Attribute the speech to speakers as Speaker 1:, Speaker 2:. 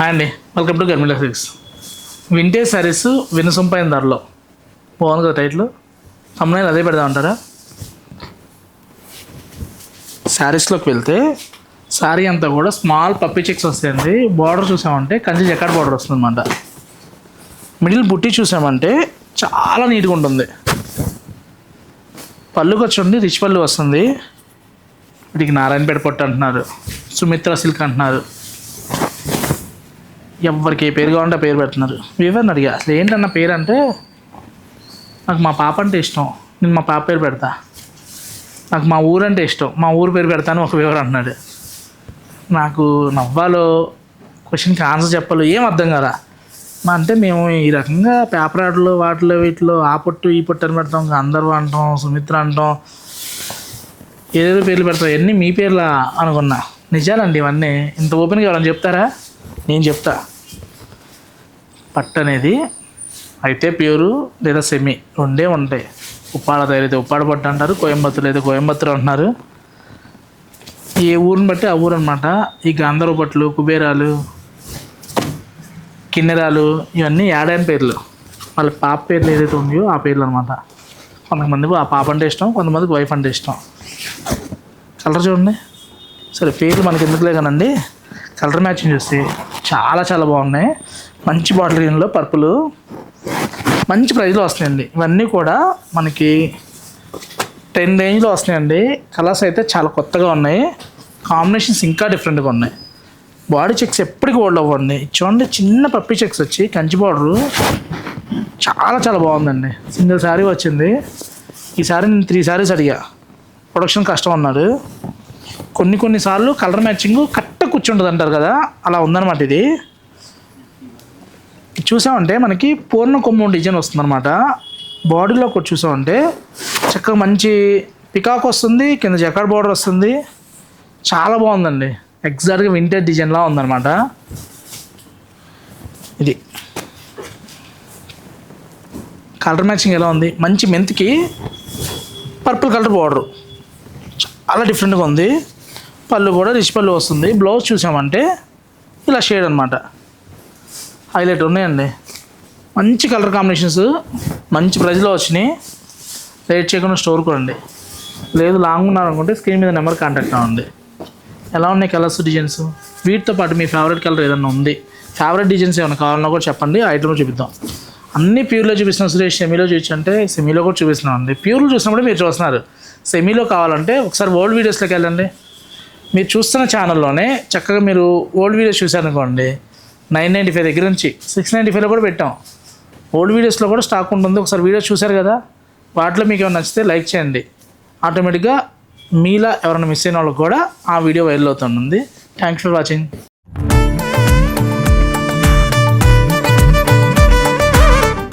Speaker 1: Hi అండి, welcome to Garmila silks. Vintage sarees వినసొంపైన ధరలో. బాగుంది కదా టైటిల్, thumbnail అదే పెడదామంటారా? శారీస్లోకి వెళ్తే శారీ అంతా కూడా స్మాల్ పప్పీ చెక్స్ వస్తాయండి. బార్డర్ చూసామంటే కంచి జకాట్ బార్డర్ వస్తుంది అన్నమాట. మిడిల్ బుట్టి చూసామంటే చాలా నీట్గా ఉంటుంది. పళ్ళుకి వచ్చి రిచ్ పళ్ళు వస్తుంది. వీటికి నారాయణపేట పట్టు అంటున్నారు, సుమిత్ర సిల్క్ అంటున్నారు. ఎవరికి ఏ పేరు కావాలంటే ఆ పేరు పెడుతున్నారు. వివరణ అడిగా అసలు ఏంటన్న పేరు అంటే, నాకు మా పాప అంటే ఇష్టం, నేను మా పాప పేరు పెడతా. నాకు మా ఊరు అంటే ఇష్టం, మా ఊరు పేరు పెడతాను ఒక వివరం అంటున్నాడు. నాకు నవ్వాలో క్వశ్చన్కి ఆన్సర్ చెప్పాలో ఏం అర్థం కదా. అంటే మేము ఈ రకంగా పేపర్ ఆటలు వాటిలో వీటిలో ఆ పొట్టు ఈ పొట్టు అని పెడతాం, అందరూ అంటాం, సుమిత్ర అంటాం, ఏదేదో పేర్లు పెడతాం. ఇవన్నీ మీ పేర్లా అనుకున్నా. నిజాలండి ఇవన్నీ. ఇంత ఓపెన్గా ఎవరైనా చెప్తారా? నేను చెప్తా. పట్టు అనేది అయితే ప్యూరు లేదా సెమీ రెండే ఉంటాయి. ఉప్పాడ తయారైతే ఉప్పాడ పట్టు అంటారు, కోయంబత్తూరు అయితే కోయంబత్తూరు అంటున్నారు. ఏ ఊరిని బట్టి ఆ ఊరు అనమాట. ఈ గంధర్వ పట్లు, కుబేరాలు, కిన్నెరాలు ఇవన్నీ యాడైన పేర్లు. వాళ్ళ పాప పేర్లు ఏదైతే ఉన్నాయో ఆ పేర్లు అనమాట. కొంతమందికి ఆ పాప అంటే ఇష్టం, కొంతమందికి వైఫ్ అంటే ఇష్టం. కలర్ చూడండి. సరే పేర్లు మనకి ఎందుకులే కానండి, కలర్ మ్యాచింగ్ చూస్తే చాలా చాలా బాగున్నాయి. మంచి బాటిల్ గ్రీన్లో పర్పుల్ మంచి ప్రైస్లో వస్తాయండి. ఇవన్నీ కూడా మనకి 10 రేంజ్లో వస్తున్నాయండి. కలర్స్ అయితే చాలా కొత్తగా ఉన్నాయి, కాంబినేషన్స్ ఇంకా డిఫరెంట్గా ఉన్నాయి. బాడీ చెక్స్ ఎప్పటికీ ఓల్డ్ అవ్వండి. చూడండి, చిన్న పప్పీ చెక్స్ వచ్చి కంచి బార్డరు చాలా చాలా బాగుందండి. సింగిల్ శారీ వచ్చింది. ఈ శారీ నేను 3 శారీస్ అడిగా, ప్రొడక్షన్ కష్టం అన్నాడు. కొన్నిసార్లు కలర్ మ్యాచింగ్ కరెక్ట్ కూర్చుంటుంది అంటారు కదా, అలా ఉందన్నమాట. ఇది చూసామంటే మనకి పూర్ణ కొమ్ము డిజైన్ వస్తుందన్నమాట. బాడీలో ఒకటి చూసామంటే చక్కగా మంచి పికాక్ వస్తుంది, కింద జకాట్ బార్డర్ వస్తుంది. చాలా బాగుందండి. ఎగ్జాక్ట్గా వింటేజ్ డిజైన్లా ఉందన్నమాట. ఇది కలర్ మ్యాచింగ్ ఎలా ఉంది, మంచి మెంత్కి పర్పుల్ కలర్ బార్డరు చాలా డిఫరెంట్గా ఉంది. పళ్ళు కూడా రిచ్ పళ్ళు వస్తుంది. బ్లౌజ్ చూసామంటే ఇలా షేడ్ అనమాట, హైలైట్ ఉన్నాయండి. మంచి కలర్ కాంబినేషన్స్ మంచి ప్రైస్లో వచ్చినాయి. లేట్ చేయకుండా స్టోర్ కొనండి. లేదు లాంగ్ ఉన్నారనుకుంటే స్క్రీన్ మీద నెంబర్ కాంటాక్ట్ అవ్వండి. ఎలా ఉన్నాయి కలర్స్, డిజైన్స్? వీటితో పాటు మీ ఫేవరెట్ కలర్ ఏదైనా ఉంది, ఫేవరెట్ డిజైన్స్ ఏమైనా కావాలన్నా కూడా చెప్పండి, ఐటమ్లో చూపిద్దాం. అన్నీ ప్యూర్లో చూపిస్తున్నాం సురేష్, సెమీలో చూపించంటే సెమీలో కూడా చూపిస్తున్నాం అండి. ప్యూర్లో చూసినప్పుడు మీరు చూస్తున్నారు. సెమీలో కావాలంటే ఒకసారి ఓల్డ్ వీడియోస్లోకి వెళ్ళండి. మీరు చూస్తున్న ఛానల్లోనే చక్కగా మీరు ఓల్డ్ వీడియోస్ చూసారనుకోండి, 995 దగ్గర నుంచి 695లో కూడా పెట్టాం. ఓల్డ్ వీడియోస్లో కూడా స్టాక్ ఉంటుంది. ఒకసారి వీడియోస్ చూశారు కదా, వాటిలో మీకు ఏమైనా నచ్చితే లైక్ చేయండి. ఆటోమేటిక్గా మీలా ఎవరైనా మిస్ అయిన వాళ్ళకి కూడా ఆ వీడియో వైరల్ అవుతుంది. Thanks for watching.